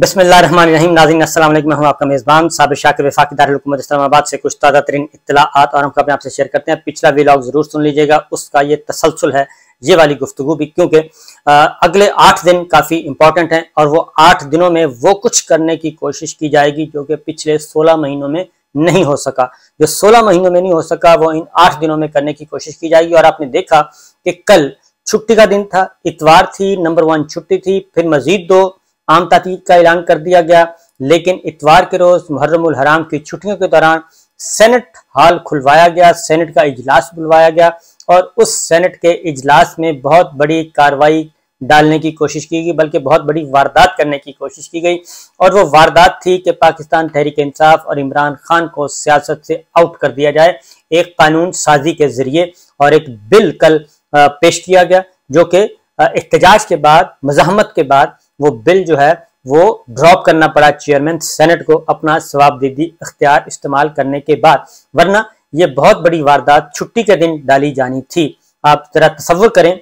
बिस्मिल्लाहिर्रहमानिर्रहीम। नाज़रीन अस्सलाम वालेकुम। मैं हूं आपका मेज़बान साबिर शाकिर वफाकी दारुल हुकूमत इस्लामाबाद से कुछ ताज़ा तरीन इत्तलाआत और हम खबरें आपसे शेयर करते हैं। पिछला व्लॉग जरूर सुन लीजिएगा, उसका ये तसलसल है ये वाली गुफ्तगू भी, क्योंकि अगले 8 दिन काफ़ी इंपॉर्टेंट हैं और वो 8 दिनों में वो कुछ करने की कोशिश की जाएगी जो कि पिछले 16 महीनों में नहीं हो सका। जो 16 महीनों में नहीं हो सका वो इन 8 दिनों में करने की कोशिश की जाएगी। और आपने देखा कि कल छुट्टी का दिन था, इतवार थी, नंबर 1 छुट्टी थी, फिर मजीद 2 आम तातीद का ऐलान कर दिया गया। लेकिन इतवार के रोज मुहर्रमुल हराम की छुट्टियों के दौरान सेनेट हॉल खुलवाया गया, सेनेट का इजलास बुलवाया गया और उस सेनेट के इजलास में बहुत बड़ी कार्रवाई डालने की कोशिश की गई, बल्कि बहुत बड़ी वारदात करने की कोशिश की गई। और वो वारदात थी कि पाकिस्तान तहरीक इंसाफ और इमरान खान को सियासत से आउट कर दिया जाए एक कानून साजी के जरिए। और एक बिल कल पेश किया गया जो कि एहतजाज के बाद, मज़ाहमत के बाद वो बिल जो है वो ड्रॉप करना पड़ा चेयरमैन सेनेट को अपना सवाबदीदी इख्तियार इस्तेमाल करने के बाद, वरना ये बहुत बड़ी वारदात छुट्टी के दिन डाली जानी थी। आप जरा तसव्वुर करें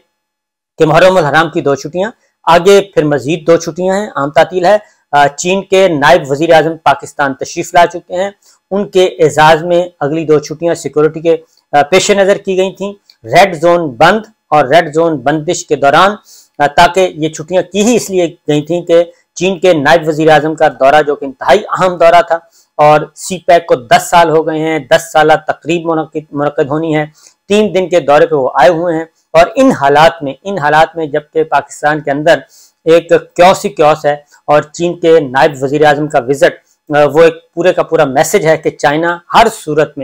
कि मुहर्रमुल हराम की 2 छुट्टियां, आगे फिर मजीद 2 छुट्टियां हैं, आम तातील है। चीन के नायब वजीर आजम पाकिस्तान तशरीफ ला चुके हैं, उनके एजाज में अगली 2 छुट्टियां सिक्योरिटी के पेश नजर की गई थी। रेड जोन बंद और रेड जोन बंदिश के दौरान, ताकि ये छुट्टियां की ही इसलिए गई थी कि चीन के नायब वजीर आजम का दौरा जो कि इंतहाई अहम दौरा था और CPEC को 10 साल हो गए हैं, 10 साल तकरीब मुनक्किद होनी है, 3 दिन के दौरे पे वो आए हुए हैं। और इन हालात में जबकि पाकिस्तान के अंदर एक क्योस ही क्योस है और चीन के नायब वजीर आजम का विजिट वो एक पूरे का पूरा मैसेज है कि चाइना हर सूरत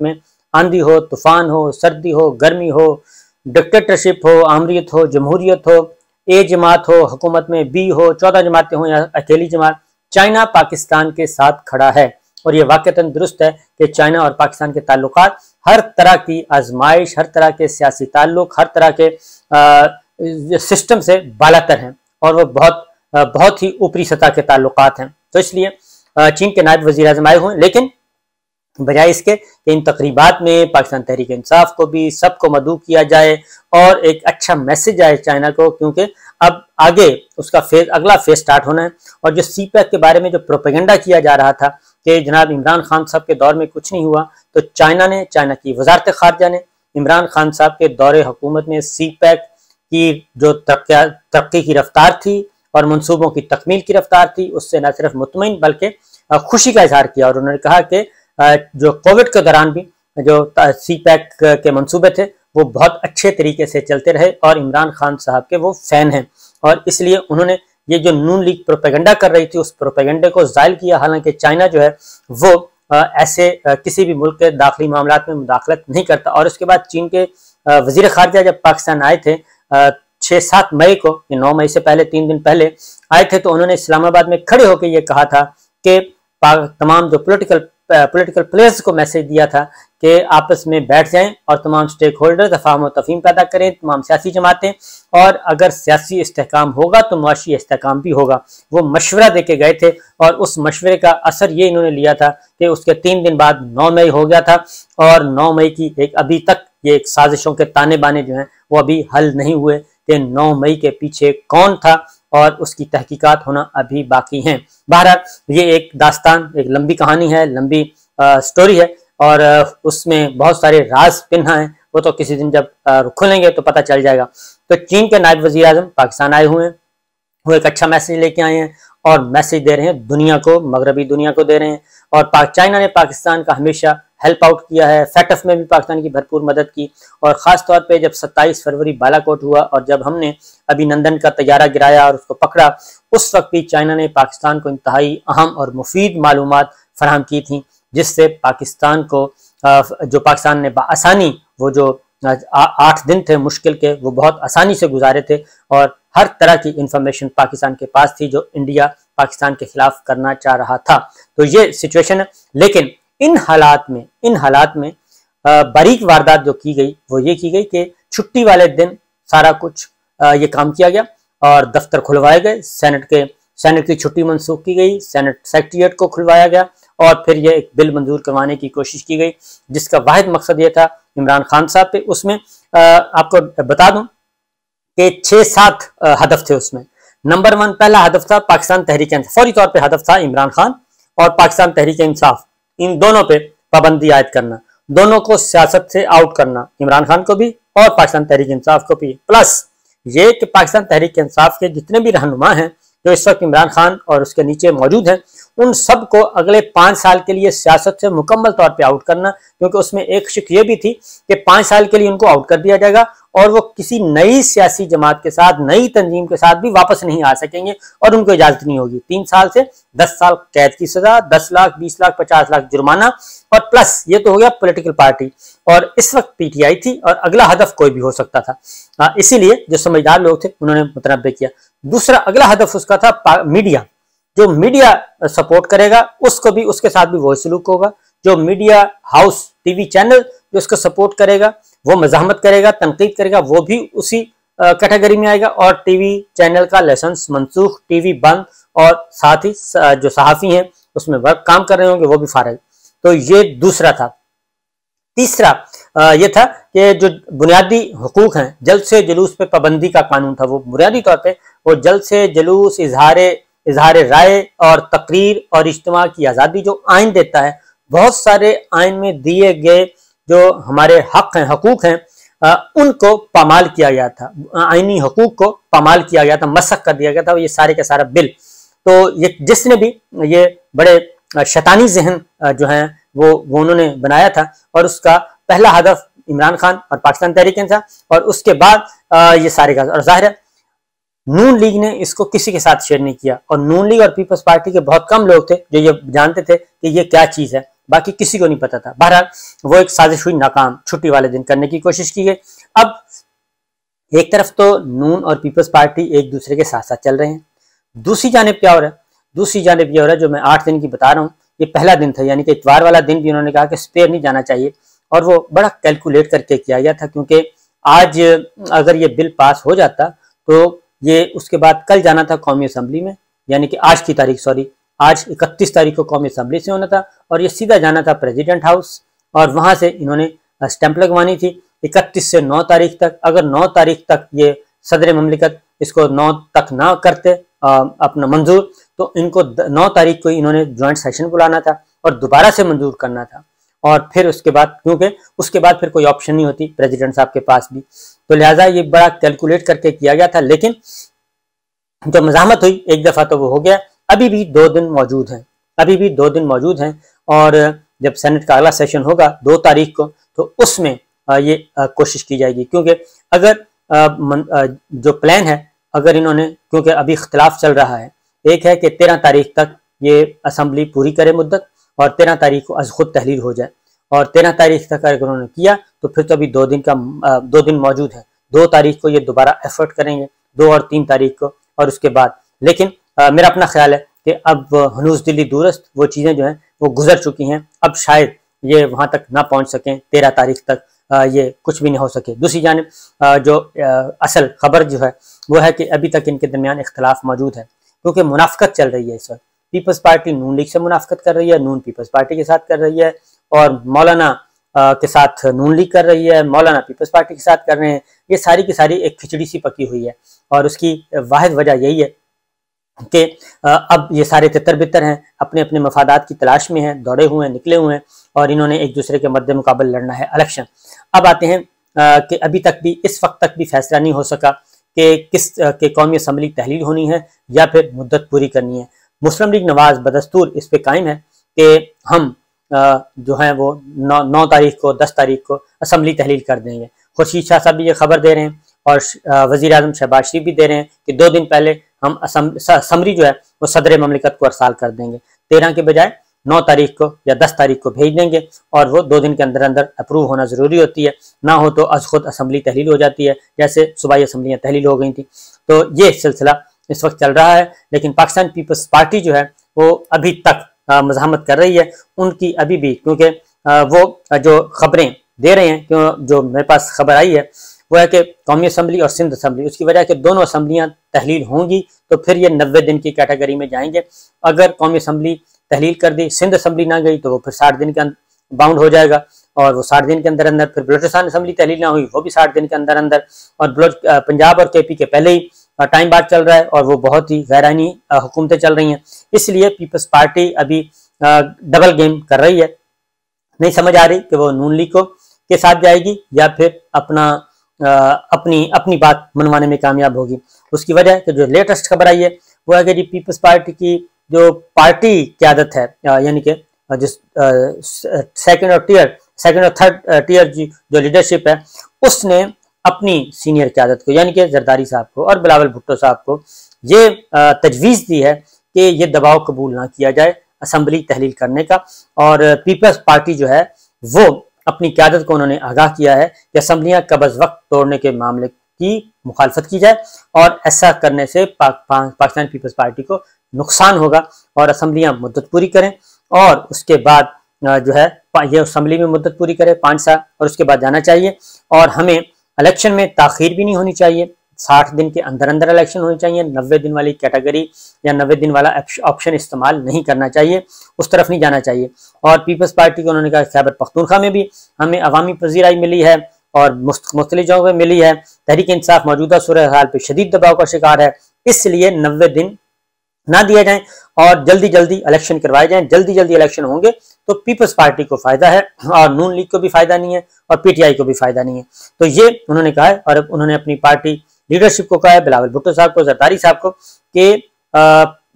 में आंधी हो, तूफान हो, सर्दी हो, गर्मी हो, डिक्टेटरशिप हो, आमरीत हो, जमहूरियत हो, ए जमात हो, हुकूमत में बी हो, 14 जमातें हो या अकेली जमात, चाइना पाकिस्तान के साथ खड़ा है। और ये वाकईतन दुरुस्त है कि चाइना और पाकिस्तान के ताल्लुकात हर तरह की आजमाइश, हर तरह के सियासी ताल्लुक, हर तरह के सिस्टम से बालातर हैं और वो बहुत ही ऊपरी सतह के ताल्लुकात हैं। तो इसलिए चीन के नायब वजीर आजम आए हुए हैं, लेकिन बजाय इसके कि इन तकरीबात में पाकिस्तान तहरीक इंसाफ को भी सबको मदऊ किया जाए और एक अच्छा मैसेज आए चाइना को, क्योंकि अब आगे उसका अगला फेज स्टार्ट होना है। और जो CPEC के बारे में जो प्रोपेगेंडा किया जा रहा था कि जनाब इमरान खान साहब के दौर में कुछ नहीं हुआ, तो चाइना की वजारत खारजा ने इमरान खान साहब के दौरे हुकूमत में CPEC की जो तरक्की की रफ्तार थी और मनसूबों की तकमील की रफ्तार थी, उससे न सिर्फ मुतमईन बल्कि खुशी का इजहार किया। और उन्होंने कहा कि जो कोविड के दौरान भी जो CPEC के मंसूबे थे वो बहुत अच्छे तरीके से चलते रहे और इमरान खान साहब के वो फैन हैं। और इसलिए उन्होंने ये जो नून लीग प्रोपेगेंडा कर रही थी उस प्रोपेगेंडे को ज़ायल किया। हालांकि चाइना जो है वो ऐसे किसी भी मुल्क के दाखिली मामलात में मुदाखलत नहीं करता। और उसके बाद चीन के वजीर खारजा जब पाकिस्तान आए थे 6-7 मई को, 9 मई से पहले 3 दिन पहले आए थे, तो उन्होंने इस्लामाबाद में खड़े होकर ये कहा था कि तमाम जो पॉलिटिकल प्लेयर्स को मैसेज दिया था कि आपस में बैठ जाएं और तमाम स्टेक होल्डर्स अफ़ाम व तफ़हीम पैदा करें, तमाम सियासी जमातें, और अगर सियासी इस्तेहकाम होगा तो मुआशी इस्तेहकाम भी होगा। वो मशवरा दे के गए थे और उस मशवरे का असर ये इन्होंने लिया था कि उसके 3 दिन बाद 9 मई हो गया था। और 9 मई की अभी तक ये एक साजिशों के ताने बाने जो हैं वो अभी हल नहीं हुए कि 9 मई के पीछे कौन था, और उसकी तहकीकात होना अभी बाकी हैं। बहरहाल ये एक दास्तान, एक लंबी कहानी है, लंबी स्टोरी है और उसमें बहुत सारे राज पिन्हा हैं, वो तो किसी दिन जब खुलेंगे तो पता चल जाएगा। तो चीन के नायब वजीर आजम पाकिस्तान आए हुए हैं, वो एक अच्छा मैसेज लेके आए हैं और मैसेज दे रहे हैं दुनिया को, मगरबी दुनिया को दे रहे हैं। और चाइना ने पाकिस्तान का हमेशा हेल्प आउट किया है, FATF में भी पाकिस्तान की भरपूर मदद की। और ख़ास तौर पे जब 27 फरवरी बालाकोट हुआ और जब हमने अभिनंदन का तैयारा गिराया और उसको पकड़ा, उस वक्त भी चाइना ने पाकिस्तान को इंतहाई अहम और मुफीद मालूमात फराहम की थी, जिससे पाकिस्तान को जो पाकिस्तान ने आसानी वो जो 8 दिन थे मुश्किल के, वो बहुत आसानी से गुजारे थे और हर तरह की इंफॉर्मेशन पाकिस्तान के पास थी जो इंडिया पाकिस्तान के खिलाफ करना चाह रहा था। तो ये सिचुएशन है। लेकिन इन हालात में बारीक वारदात जो की गई वो ये की गई कि छुट्टी वाले दिन सारा कुछ ये काम किया गया और दफ्तर खुलवाए गए, सेनेट की छुट्टी मनसूख की गई, सेनेट सेक्रेटेरिएट को खुलवाया गया और फिर ये एक बिल मंजूर करवाने की कोशिश की गई जिसका वाहिद मकसद ये था इमरान खान साहब पे। उसमें आपको बता दूं कि 6-7 हदफ थे उसमें। नंबर 1 पहला हदफ था पाकिस्तान तहरीक इंसाफ, फौरी तौर पे हदफ था इमरान खान और पाकिस्तान तहरीक इंसाफ, इन दोनों पे पाबंदी आयद करना, दोनों को सियासत से आउट करना, इमरान खान को भी और पाकिस्तान तहरीक इंसाफ को भी। प्लस ये कि पाकिस्तान तहरीक इंसाफ के जितने भी रहनुमा हैं जो इस वक्त इमरान खान और उसके नीचे मौजूद हैं, उन सबको अगले 5 साल के लिए सियासत से मुकम्मल तौर पे आउट करना, क्योंकि उसमें एक शिक ये भी थी कि 5 साल के लिए उनको आउट कर दिया जाएगा और वो किसी नई सियासी जमात के साथ, नई तंजीम के साथ भी वापस नहीं आ सकेंगे और उनको इजाजत नहीं होगी। 3 साल से 10 साल कैद की सजा, 10 लाख, 20 लाख, 50 लाख जुर्माना, और प्लस ये तो हो गया पॉलिटिकल पार्टी, और इस वक्त पीटीआई थी और अगला हदफ कोई भी हो सकता था। इसीलिए जो समझदार लोग थे उन्होंने मुतनब्बे किया। दूसरा अगला हदफ उसका था मीडिया, जो मीडिया सपोर्ट करेगा उसको भी, उसके साथ भी वही सलूक होगा। जो मीडिया हाउस, टीवी चैनल जो उसको सपोर्ट करेगा, वो मज़ाहमत करेगा, तनकीद करेगा, वो भी उसी कैटेगरी में आएगा, और टीवी चैनल का लाइसेंस मनसूख, टीवी बंद, और साथ ही जो सहाफ़ी हैं उसमें वर्क काम कर रहे होंगे वो भी फारिग। तो ये दूसरा था। तीसरा ये था कि जो बुनियादी हुकूक हैं, जल्द से जुलूस पे पाबंदी का कानून था, वो बुनियादी तौर पे वो जल्द से जुलूस, इजहार राय और तकरीर और इज्तिमा की आज़ादी जो आइन देता है, बहुत सारे आइन में दिए गए जो हमारे हक हैं, हकूक हैं, उनको पामाल किया गया था, आइनी हकूक को पामाल किया गया था, मसख कर दिया गया था, ये सारे का सारा बिल। तो ये जिसने भी ये बड़े शैतानी जहन जो हैं वो उन्होंने बनाया था, और उसका पहला हदफ इमरान खान और पाकिस्तान तहरीक इंसाफ, और उसके बाद ये सारे का, और जाहिर है नून लीग ने इसको किसी के साथ शेयर नहीं किया, और नून लीग और पीपल्स पार्टी के बहुत कम लोग थे जो ये जानते थे कि ये क्या चीज़ है, बाकी किसी को नहीं पता था। बहरहाल वो एक साजिश हुई, नाकाम, छुट्टी वाले दिन करने की कोशिश की गई। अब एक तरफ तो नून और पीपल्स पार्टी एक दूसरे के साथ साथ चल रहे हैं, दूसरी जानिब क्या हो रहा है, दूसरी जानिब ये हो रहा है जो मैं 8 दिन की बता रहा हूँ, ये पहला दिन था, यानी कि इतवार वाला दिन भी उन्होंने कहा कि स्पेयर नहीं जाना चाहिए, और वो बड़ा कैलकुलेट करके किया गया था, क्योंकि आज अगर ये बिल पास हो जाता तो ये उसके बाद कल जाना था कौमी असम्बली में, यानी कि आज की तारीख, सॉरी, आज 31 तारीख को कौमी असम्बली से होना था, और ये सीधा जाना था प्रेसिडेंट हाउस, और वहां से इन्होंने स्टैंप लगवानी थी 31 से 9 तारीख तक। अगर 9 तारीख तक ये सदर ममलिकत इसको 9 तक ना करते अपना मंजूर, तो इनको 9 तारीख को इन्होंने ज्वाइंट सेशन बुलाना था और दोबारा से मंजूर करना था, और फिर उसके बाद, क्योंकि उसके बाद फिर कोई ऑप्शन नहीं होती प्रेसिडेंट साहब के पास भी, तो लिहाजा ये बड़ा कैलकुलेट करके किया गया था। लेकिन जो मज़ाहमत हुई एक दफ़ा तो वो हो गया, अभी भी 2 दिन मौजूद हैं, अभी भी 2 दिन मौजूद हैं, और जब सेनेट का अगला सेशन होगा 2 तारीख को, तो उसमें ये कोशिश की जाएगी, क्योंकि अगर जो प्लान है, अगर इन्होंने, क्योंकि अभी इख्तिलाफ चल रहा है, एक है कि 13 तारीख तक ये असम्बली पूरी करे मुद्दत, और 13 तारीख को अज खुद तहलील हो जाए, और 13 तारीख तक अगर उन्होंने किया तो फिर तो अभी 2 दिन मौजूद है। 2 तारीख को ये दोबारा एफर्ट करेंगे, 2 और 3 तारीख को, और उसके बाद। लेकिन मेरा अपना ख्याल है कि अब हनूज दिल्ली दूरस्त वो चीज़ें जो हैं वो गुजर चुकी हैं, अब शायद ये वहाँ तक ना पहुँच सकें, 13 तारीख तक ये कुछ भी नहीं हो सके। दूसरी जानिब जो असल खबर जो है वो है कि अभी तक इनके दरमियान इख्तलाफ मौजूद है, क्योंकि मुनाफकत चल रही है इस वक्त। पीपल्स पार्टी नून लीग से मुनाफकत कर रही है, नून पीपल्स पार्टी के साथ कर रही है, और मौलाना के साथ नून लीग कर रही है, मौलाना पीपल्स पार्टी के साथ कर रहे हैं। ये सारी की सारी एक खिचड़ी सी पकी हुई है, और उसकी वाहिद वजह यही है कि अब ये सारे तितर बितर हैं, अपने अपने मफादात की तलाश में हैं, दौड़े हुए हैं, निकले हुए हैं, और इन्होंने एक दूसरे के मद्दे मुकाबले लड़ना है इलेक्शन। अब आते हैं कि अभी तक भी, इस वक्त तक भी फैसला नहीं हो सका कि किस के कौमी असम्बली तहलील होनी है या फिर मुद्दत पूरी करनी है। मुस्लिम लीग नवाज बदस्तूर इस पे कायम है कि हम जो है वो 9 तारीख को, 10 तारीख को असम्बली तहलील कर देंगे। खुर्शीद शाह साहब भी ये खबर दे रहे हैं, और वज़ीर आज़म शहबाज शरीफ भी दे रहे हैं कि 2 दिन पहले हम असम्बली जो है वो सदर ममलिकत को अरसाल कर देंगे, 13 के बजाय 9 तारीख को या 10 तारीख को भेज देंगे, और वो 2 दिन के अंदर अंदर अप्रूव होना ज़रूरी होती है, ना हो तो अज खुद असम्बली तहलील हो जाती है, जैसे सूबाई असम्बलियाँ तहलील हो गई थी। तो ये सिलसिला इस वक्त चल रहा है। लेकिन पाकिस्तान पीपल्स पार्टी जो है वो अभी तक मज़ाहमत कर रही है, उनकी अभी भी, क्योंकि वो जो खबरें दे रहे हैं, क्यों जो मेरे पास खबर आई है वो है कि कौमी असम्बली और सिंध असम्बली, उसकी वजह कि दोनों असम्बलियाँ तहलील होंगी तो फिर ये 90 दिन की कैटेगरी में जाएंगे। अगर कौमी असम्बली तहलील कर दी, सिंध असम्बली ना गई, तो वो फिर 60 दिन के बाउंड हो जाएगा, और वो 60 दिन के अंदर अंदर, फिर बलोचिस्तान असम्बली तहलील ना हुई, वो भी 60 दिन के अंदर अंदर, और पंजाब और केपी के पहले ही टाइम बाद चल रहा है और वो बहुत ही गैरानी हुकूमतें चल रही हैं। इसलिए पीपल्स पार्टी अभी डबल गेम कर रही है। नहीं समझ आ रही कि वो नून लीग के साथ जाएगी या फिर अपनी बात मनवाने में कामयाब होगी। उसकी वजह कि जो लेटेस्ट खबर आई है वो है कि जी पीपल्स पार्टी की जो पार्टी क़यादत है, यानी कि जिस सेकंड और थर्ड टीयर जो लीडरशिप है, उसने अपनी सीनियर क़यादत को यानी कि जरदारी साहब को और बिलावल भुट्टो साहब को ये तजवीज़ दी है कि ये दबाव कबूल ना किया जाए असम्बली तहलील करने का। और पीपल्स पार्टी जो है वो अपनी क़यादत को उन्होंने आगाह किया है कि असम्बलियाँ कबज़ वक्त तोड़ने के मामले की मुखालफत की जाए और ऐसा करने से पाकिस्तान पीपल्स पार्टी को नुकसान होगा और असम्बलियाँ मुद्दत पूरी करें और उसके बाद जो है ये असम्बली में मुद्दत पूरी करे 5 साल और उसके बाद जाना चाहिए। और हमें इलेक्शन में ताख़ीर भी नहीं होनी चाहिए, 60 दिन के अंदर अंदर इलेक्शन होनी चाहिए। 90 दिन वाली कैटेगरी या 90 दिन वाला ऑप्शन इस्तेमाल नहीं करना चाहिए, उस तरफ नहीं जाना चाहिए। और पीपल्स पार्टी को उन्होंने कहा खैबर पख्तूनख्वा में भी हमें अवामी पजीराई मिली है और मुख्तलिफ जगहों में मिली है। तहरीक इंसाफ मौजूदा सूरत हाल पर शदीद दबाव का शिकार है, इसलिए 90 दिन ना दिया जाए और जल्दी जल्दी इलेक्शन करवाए जाएं। जल्दी जल्दी इलेक्शन होंगे तो पीपल्स पार्टी को फायदा है और नून लीग को भी फायदा नहीं है और पीटीआई को भी फायदा नहीं है। तो ये उन्होंने कहा है और उन्होंने अपनी पार्टी लीडरशिप को कहा है, बिलावल भुट्टो साहब को, जरदारी साहब को, कि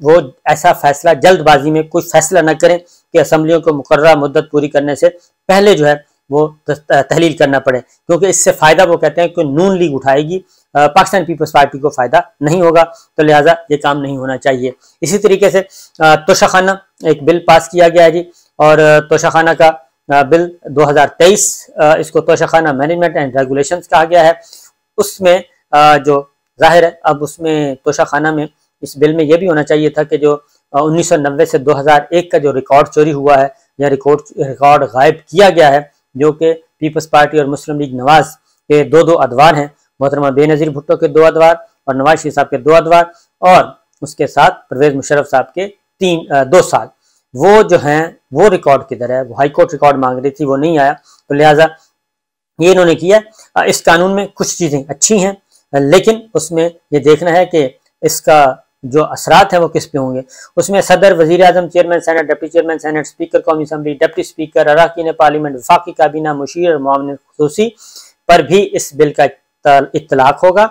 वो ऐसा फैसला जल्दबाजी में कोई फैसला न करें कि असम्बलियों को मुकर्ररा मुद्दत पूरी करने से पहले जो है वो तहलील करना पड़े, क्योंकि इससे फायदा वो कहते हैं कि नून लीग उठाएगी, पाकिस्तान पीपल्स पार्टी को फायदा नहीं होगा, तो लिहाजा ये काम नहीं होना चाहिए। इसी तरीके से तोशाखाना एक बिल पास किया गया है जी, और तोशाखाना का बिल 2023, इसको तोशाखाना मैनेजमेंट एंड रेगुलेशंस कहा गया है। उसमें जो जाहिर है अब उसमें तोशाखाना में इस बिल में यह भी होना चाहिए था कि जो 1990 से 2001 का जो रिकॉर्ड चोरी हुआ है या रिकॉर्ड गायब किया गया है, जो कि पीपल्स पार्टी और मुस्लिम लीग नवाज के दो अदवार हैं, मोहतरमा बेनज़ीर भुट्टो के 2 अदवार और नवाज शरीफ साहब के 2 अदवार और उसके साथ परवेज मुशर्रफ साहब के 2 साल, वो जो हैं वो रिकॉर्ड किधर है? वो हाई कोर्ट रिकॉर्ड मांग रही थी, वो नहीं आया, तो लिहाजा ये इन्होंने किया। इस कानून में कुछ चीज़ें अच्छी हैं, लेकिन उसमें ये देखना है कि इसका जो असरात हैं वो किस पे होंगे। उसमें सदर, वजीर आजम, chairman senate, deputy chairman senate, speaker कौमी असम्बली, डिप्टी स्पीकर, अरकान पार्लियामेंट, वफाकी काबीना, मुशीर और मुआविन खुसूसी पर भी इस बिल का इत्तलाक होगा।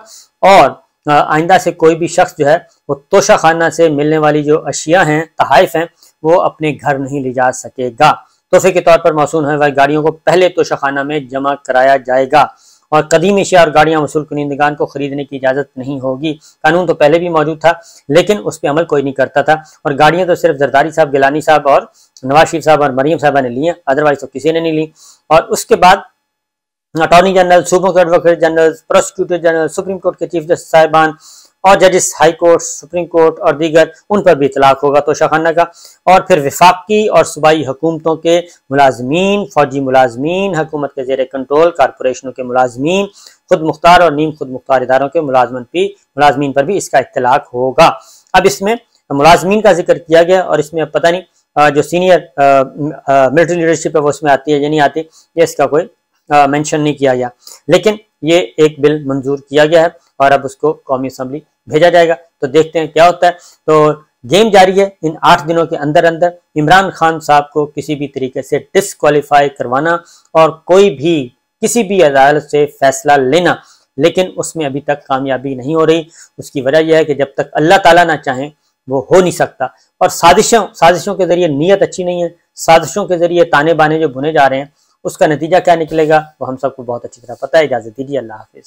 और आइंदा से कोई भी शख्स जो है वो तोशाखाना से मिलने वाली जो अशिया हैं, तहाइफ हैं, वो अपने घर नहीं ले जा सकेगा। तोहफे के तौर पर मौसूल होने वाली गाड़ियों को पहले तोशाखाना में जमा कराया जाएगा और कदीम अशिया और गाड़ियां वसूल कुनिंदगान को खरीदने की इजाज़त नहीं होगी। कानून तो पहले भी मौजूद था, लेकिन उस पर अमल कोई नहीं करता था और गाड़ियां तो सिर्फ जरदारी साहब, गिलानी साहब और नवाज शरीफ साहब और मरीम साहबा ने ली हैं, अदरवाइज तो किसी ने नहीं ली। और उसके बाद अटॉर्नी जनरल, सुप्रीम कोर्ट वकील general, prosecutor general, supreme court के चीफ जस्टिस साहिबान और जजेस हाई कोर्ट, सुप्रीम कोर्ट और दीगर, उन पर भी इतलाक होगा तोशाखाना का। और फिर विफाकी और सूबाई हुकूमतों के मुलाजमीन, फौजी मुलाजमीन, हुकूमत के जेर कंट्रोल कारपोरेशनों के मुलाजमीन, खुद मुख्तार और नीम खुद मुख्तार इदारों के मुलाजमीन पर भी इसका इतलाक होगा। अब इसमें मुलाजमीन का जिक्र किया गया और इसमें अब पता नहीं जो सीनियर मिलिट्री लीडरशिप है वो उसमें आती है या नहीं आती, ये इसका कोई मेंशन नहीं किया गया, लेकिन ये एक बिल मंजूर किया गया है और अब उसको कौमी असम्बली भेजा जाएगा। तो देखते हैं क्या होता है। तो गेम जारी है। इन 8 दिनों के अंदर अंदर इमरान खान साहब को किसी भी तरीके से डिस्क्वालीफाई करवाना और कोई भी किसी भी अदालत से फैसला लेना, लेकिन उसमें अभी तक कामयाबी नहीं हो रही। उसकी वजह यह है कि जब तक अल्लाह ताला ना चाहें वो हो नहीं सकता। और साजिशों के जरिए नीयत अच्छी नहीं है, साजिशों के जरिए ताने बाने जो बुने जा रहे हैं, उसका नतीजा क्या निकलेगा वो हम सबको बहुत अच्छी तरह पता है। इजाजत दीजिए, अल्लाह हाफिज।